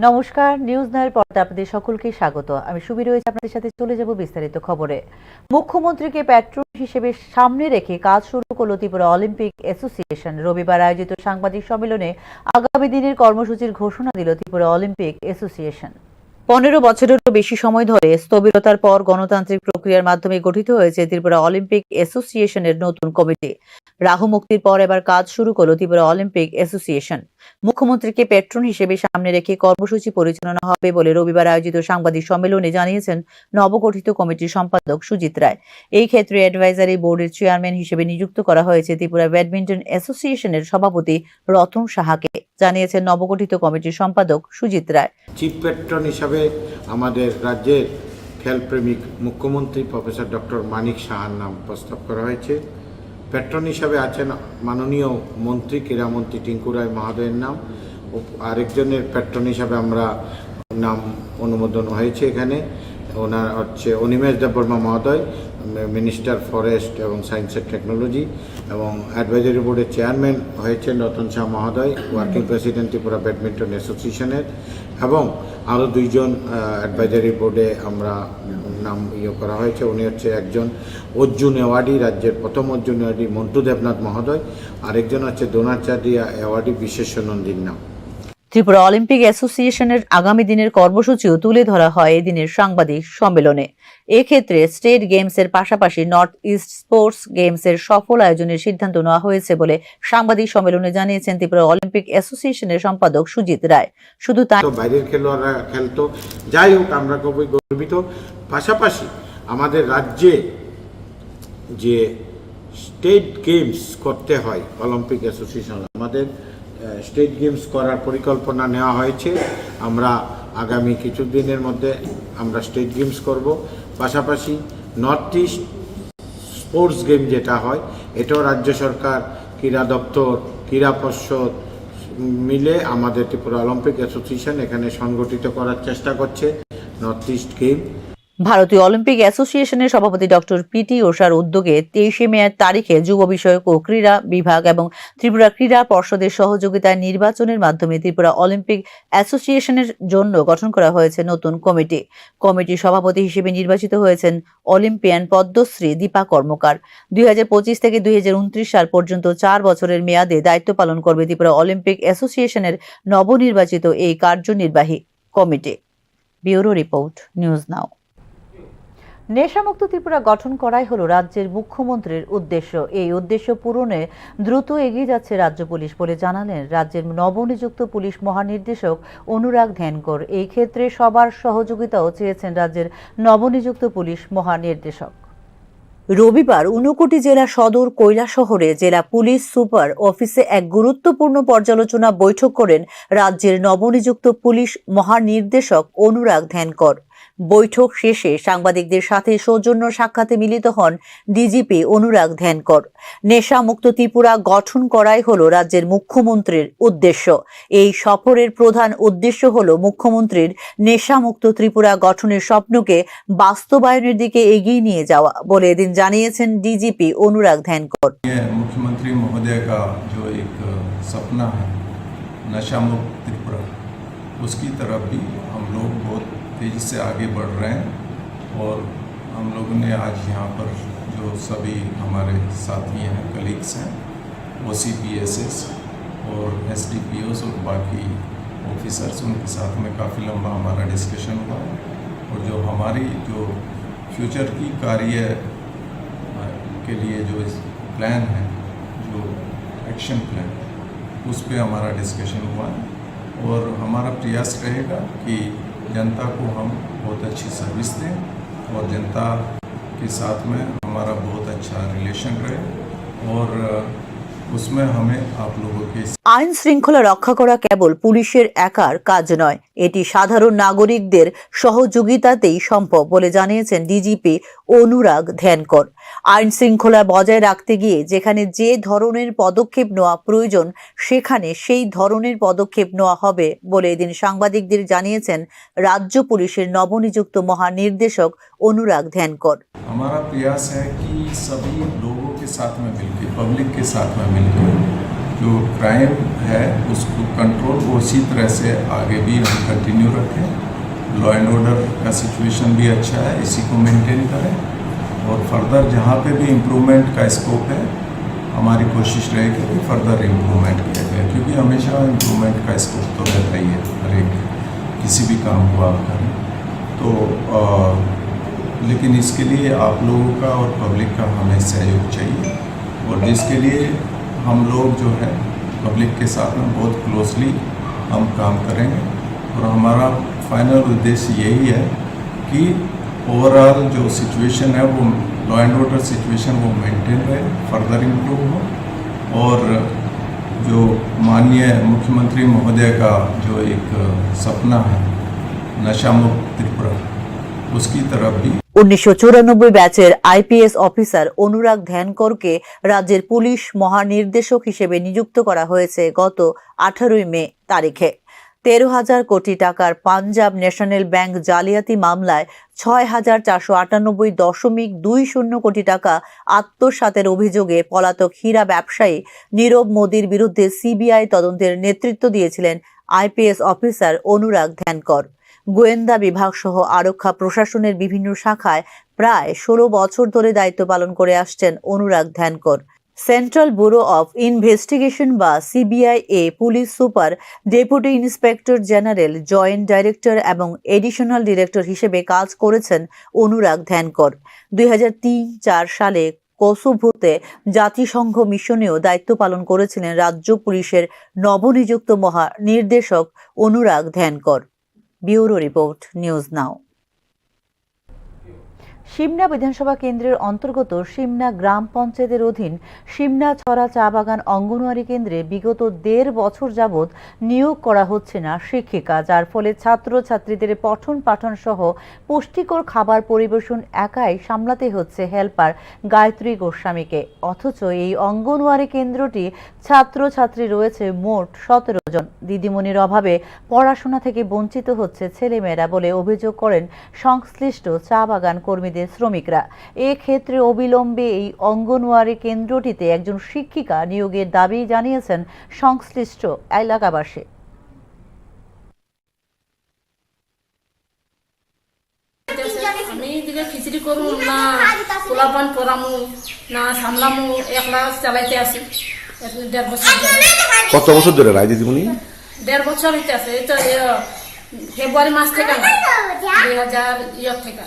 নমস্কার, নিউজ নাইয়ের পর্দায় আপনাদের সকলকে স্বাগত। আমি সুবি রয়েছে আপনাদের সাথে। চলে যাব বিস্তারিত খবরে। মুখ্যমন্ত্রীকে প্যাট্রন হিসেবে সামনে রেখে কাজ শুরু করল ত্রিপুরা অলিম্পিক অ্যাসোসিয়েশন। রবিবার আয়োজিত সাংবাদিক সম্মেলনে আগামী দিনের কর্মসূচির ঘোষণা দিল ত্রিপুরা অলিম্পিক অ্যাসোসিয়েশন। 15 বছরেরও বেশি সময় ধরে স্থবিরতার পর গণতান্ত্রিক প্রক্রিয়ার মাধ্যমে গঠিত হয়েছে ত্রিপুরা অলিম্পিক অ্যাসোসিয়েশনের নতুন কমিটি। রাহু মুক্তির পর এবার কাজ শুরু করল ত্রিপুরা অলিম্পিক অ্যাসোসিয়েশন। মুখ্যমন্ত্রীকে প্যাট্রন হিসেবে সামনে রেখে কর্মসূচি পরিচালনা হবে বলে রবিবার আয়োজিত সাংবাদিক সম্মেলনে জানিয়েছেন নবগঠিত কমিটির সম্পাদক সুজিত রায়। এই ক্ষেত্রে অ্যাডভাইজারি বোর্ডের চেয়ারম্যান হিসেবে নিযুক্ত করা হয়েছে ত্রিপুরা ব্যাডমিন্টন অ্যাসোসিয়েশনের সভাপতি রতন সাহাকে, জানিয়েছেন নবগঠিত কমিটির সম্পাদক সুজিত রায়। চিফ প্যাট্রন হিসাবে আমাদের রাজ্যের খেলপ্রেমিক মুখ্যমন্ত্রী প্রফেসর ডক্টর মানিক সাহার নাম প্রস্তাব করা হয়েছে। প্যাট্রন হিসাবে আছেন মাননীয় মন্ত্রী ক্রীড়ামন্ত্রী টিঙ্কু রায় মহোদয়ের নাম। আরেকজনের প্যাট্রন হিসাবে আমরা নাম অনুমোদন হয়েছে এখানে, ওনার হচ্ছে অনিমেষ দেববর্মা মহোদয়, মিনিস্টার ফরেস্ট এবং সায়েন্স অ্যান্ড টেকনোলজি, এবং অ্যাডভাইজারি বোর্ডের চেয়ারম্যান হয়েছেন রতন শাহ মহোদয়, ওয়ার্কিং প্রেসিডেন্ট ত্রিপুরা ব্যাডমিন্টন অ্যাসোসিয়েশনের, এবং আরও দুইজন অ্যাডভাইজারি বোর্ডে আমরা নাম করা হয়েছে। উনি হচ্ছে একজন অর্জুন অ্যাওয়ার্ডি, রাজ্যের প্রথম অর্জুন অ্যাওয়ার্ডি মন্টু দেবনাথ মহোদয়, আরেকজন হচ্ছে দ্রোণাচার্য অ্যাওয়ার্ডি বিশ্বেশ্বর নন্দীর নাম। ত্রিপুরা অলিম্পিক অ্যাসোসিয়েশনের আগামী দিনের কর্মসূচিও তুলে ধরা হয় এদিনের সাংবাদিক সম্মেলনে। এক্ষেত্রে স্টেট গেমসের পাশাপাশি নর্থ ইস্ট স্পোর্টস গেমসের সফল আয়োজনের সিদ্ধান্ত নেওয়া হয়েছে বলে সাংবাদিক সম্মেলনে জানিয়েছেন ত্রিপুরা অলিম্পিক অ্যাসোসিয়েশনের সম্পাদক সুজিত রায়। শুধু তাই বাইরের খেলোয়াড়রা খেলতো, যাই হোক আমরা খুবই গর্বিত। পাশাপাশি আমাদের রাজ্যে যে স্টেট গেমস করতে হয় অলিম্পিক অ্যাসোসিয়েশন, আমাদের স্টেট গেমস করার পরিকল্পনা নেওয়া হয়েছে। আমরা আগামী কিছুদিনের মধ্যে আমরা স্টেট গেমস করব। পাশাপাশি নর্থ ইস্ট স্পোর্টস গেম যেটা হয়, এটাও রাজ্য সরকার, ক্রীড়া দপ্তর, ক্রীড়া পর্ষদ মিলে আমাদের ত্রিপুরা অলিম্পিক অ্যাসোসিয়েশন এখানে সংগঠিত করার চেষ্টা করছে নর্থ ইস্ট গেম। ভারতীয় অলিম্পিক অ্যাসোসিয়েশনের সভাপতি ডক্টর পিটি ওষার উদ্যোগে 23 মে তারিখে যুব বিষয়ক ও ক্রীড়া বিভাগ এবং ত্রিপুরা ক্রীড়া পর্ষদের সহযোগিতায় নির্বাচনের মাধ্যমে ত্রিপুরা অলিম্পিক অ্যাসোসিয়েশনের জন্য গঠন করা হয়েছে নতুন কমিটি। কমিটির সভাপতি হিসেবে নির্বাচিত হয়েছেন অলিম্পিয়ান পদ্মশ্রী দীপা কর্মকার। 2025 থেকে 2029 সাল পর্যন্ত 4 বছরের মেয়াদে দায়িত্ব পালন করবে ত্রিপুরা অলিম্পিক অ্যাসোসিয়েশনের নবনির্বাচিত এই কার্যনির্বাহী committee. Bureau report, news now. নেশামুক্ত ত্রিপুরা গঠন করাই হলো রাজ্যের মুখ্যমন্ত্রীর উদ্দেশ্য। এই উদ্দেশ্য পূরণে দ্রুত এগিয়ে যাচ্ছে রাজ্য পুলিশ বলে জানালেন রাজ্যের নবনিযুক্ত পুলিশ মহানির্দেশক অনুরাগ ধ্যানকর। এই ক্ষেত্রে সবার সহযোগিতাও চেয়েছেন রাজ্যের নবনিযুক্ত পুলিশ মহানির্দেশক। রবিবার ঊনকোটি জেলা সদর কৈলাসহরে জেলা পুলিশ সুপার অফিসে এক গুরুত্বপূর্ণ পর্যালোচনা বৈঠক করেন রাজ্যের নবনিযুক্ত পুলিশ মহানির্দেশক অনুরাগ ধ্যানকর। বৈঠক শেষে সাংবাদিকদের সাথে সৌজন্য সাক্ষাতে মিলিত হন ডিজিপি অনুরাগ ধ্যানকর। নেশামুক্ত ত্রিপুরা গঠন করাই হলো রাজ্যের মুখ্যমন্ত্রীর উদ্দেশ্য। এই সফরের প্রধান উদ্দেশ্য হলো মুখ্যমন্ত্রীর নেশামুক্ত ত্রিপুরা গঠনের স্বপ্নকে বাস্তবায়নের দিকে এগিয়ে নিয়ে যাওয়া বলে এদিন জানিয়েছেন ডিজিপি অনুরাগ ধ্যানকর। मुख्यमंत्री महोदय का जो एक सपना है नशा मुक्त त्रिपुरा, उसकी तरफ भी हम लोग बहुत तेज़ी से आगे बढ़ रहे हैं। और हम लोगों ने आज यहाँ पर जो सभी हमारे साथी हैं, कलीग्स हैं, OCPSS और SDPOs और बाकी ऑफिसर्स, उनके साथ में काफ़ी लंबा हमारा डिस्कशन हुआ। और जो हमारी जो फ्यूचर की कार्य के लिए जो प्लान है, जो एक्शन प्लान, उस पे हमारा डिस्कशन हुआ है। और हमारा प्रयास रहेगा कि जनता को हम बहुत अच्छी सर्विस दें और जनता के साथ में हमारा बहुत अच्छा रिलेशन रहे। और उसमें हमें आप लोगों के আইন শৃঙ্খলা রক্ষা করা কেবল পুলিশের একার কাজ নয়, এটি সাধারণ নাগরিকদের সহযোগিতাতেই সম্ভব বলে জানিয়েছেন ডিজিপি অনুরাগ ধ্যানকর। আইন শৃঙ্খলা বজায় রাখতে গিয়ে যেখানে যে ধরনের পদক্ষেপ নেওয়া প্রয়োজন সেখানে সেই ধরনের পদক্ষেপ নেওয়া হবে বলে এদিন সাংবাদিকদের জানিয়েছেন রাজ্য পুলিশের নবনিযুক্ত মহানির্দেশক অনুরাগ ধ্যানকর। हमारा प्रयास है कि सभी लोगों के साथ में मिलकर, पब्लिक के साथ में मिलकर जो क्राइम है उसको कंट्रोल वो उसी तरह से आगे भी हम कंटिन्यू रखें। लॉ एंड ऑर्डर का सिचुएशन भी अच्छा है, इसी को मेंटेन करें और फर्दर जहाँ पे भी इम्प्रूवमेंट का स्कोप है हमारी कोशिश रहेगी कि फर्दर इम्प्रूवमेंट किया जाए, क्योंकि हमेशा इम्प्रूवमेंट का स्कोप तो रहता ही है हर एक किसी भी काम को आप करें तो लेकिन इसके लिए आप लोगों का और पब्लिक का हमें सहयोग चाहिए और जिसके लिए हम लोग जो है पब्लिक के साथ में बहुत क्लोजली हम काम करेंगे और हमारा फाइनल उद्देश्य यही है कि ओवरऑल जो सिचुएशन है वो लॉ एंड ऑर्डर सिचुएशन वो मेंटेन रहे, फर्दर इम्प्रूव हो और जो माननीय मुख्यमंत्री महोदय का जो एक सपना है नशा मुक्त त्रिपुरा उसकी तरफ भी 1994 ব্যাচের আইপিএস অফিসার অনুরাগ ধ্যানকরকে রাজ্যের পুলিশ মহানির্দেশক হিসেবে নিযুক্ত করা হয়েছে গত 18 মে তারিখে। 13,000 কোটি টাকার পাঞ্জাব ন্যাশনাল ব্যাংক জালিয়াতি মামলায় 6,498.20 কোটি টাকা আত্মসাতের অভিযোগে পলাতক হীরা ব্যবসায়ী নীরব মোদির বিরুদ্ধে সিবিআই তদন্তের নেতৃত্ব দিয়েছিলেন আইপিএস অফিসার অনুরাগ ধ্যানকর। গোয়েন্দা বিভাগ সহ আরক্ষা প্রশাসনের বিভিন্ন শাখায় প্রায় 16 বছর ধরে দায়িত্ব পালন করে আসছেন Anurag Dhyankar. Central Bureau of Investigation বা সিবিআই এ police super, deputy inspector general, joint director এবং এডিশনাল ডিরেক্টর হিসেবে কাজ করেছেন অনুরাগ ধ্যানকর। 2003-4 সালে কোসোভোতে জাতিসংঘ মিশনেও দায়িত্ব পালন করেছিলেন রাজ্য পুলিশের নবনিযুক্ত মহানির্দেশক Anurag Dhyankar. Bureau report, news now. Simna বিধানসভা কেন্দ্রের অন্তর্গত সিমনা গ্রাম পঞ্চায়েতের অধীন সিমনা ছড়া চা বাগান অঙ্গনওয়াড়ি কেন্দ্রে বিগত 1.5 বছর যাবৎ নিয়োগ করা হচ্ছে না শিক্ষিকা, যার ফলে ছাত্রছাত্রীদের পঠন পাঠন সহ পুষ্টিকর খাবার পরিবেশন একাই সামলাতে হচ্ছে হেল্পার গায়ত্রী গোস্বামীকে। অথচ এই অঙ্গনওয়াড়ি কেন্দ্রটি ছাত্রছাত্রী রয়েছে মোট 17 জন। দিদিমণির অভাবে পড়াশোনা থেকে বঞ্চিত হচ্ছে ছেলেমেয়েরা বলে অভিযোগ করেন সংশ্লিষ্ট চা বাগান কর্মীদের শ্রমিকরা। এক্ষেত্রে অবিলম্বে এই অঙ্গনওয়াড়ি কেন্দ্রটিতে একজন শিক্ষিকা নিয়োগের দাবি জানিয়েছেন সংশ্লিষ্ট এলাকাবাসী। আমি এদিকে খিচুড়ি করু না পোলাপান পরামু না সামলামু একলা চালাইতে আসি 1.5 বছর। কত বছর ধরে রায় দিদিমণি? 1.5 বছর হইতে আছে। এই তো ফেব্রুয়ারি মাস থেকে 2000 থেকে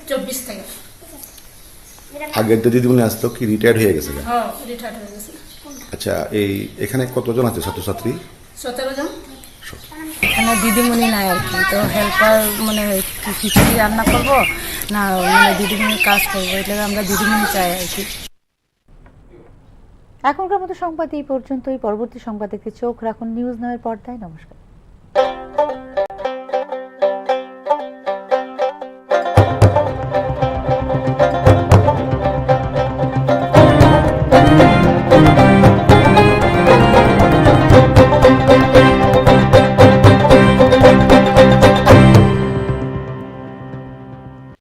24 থেকে। আগের যে দিদিমণি আসতো কি রিটায়ার্ড হয়ে গেছে? হ্যাঁ, রিটায়ার্ড হয়ে গেছে। আচ্ছা, এই এখানে কতজন আছে ছাত্রছাত্রী? 17 জন। এখানে দিদিমণি নাই আর কি, তো হেল্পার মানে খিচুড়ি রান্না করব না মানে দিদিমণির কাজ করবো, এটা আমরা দিদিমণি চাই আর কি। এখনকার মতো সংবাদ এই পর্যন্তই। পরবর্তী সংবাদ দেখতে চোখ রাখুন নিউজ নাওয়ের পর্দায়। নমস্কার।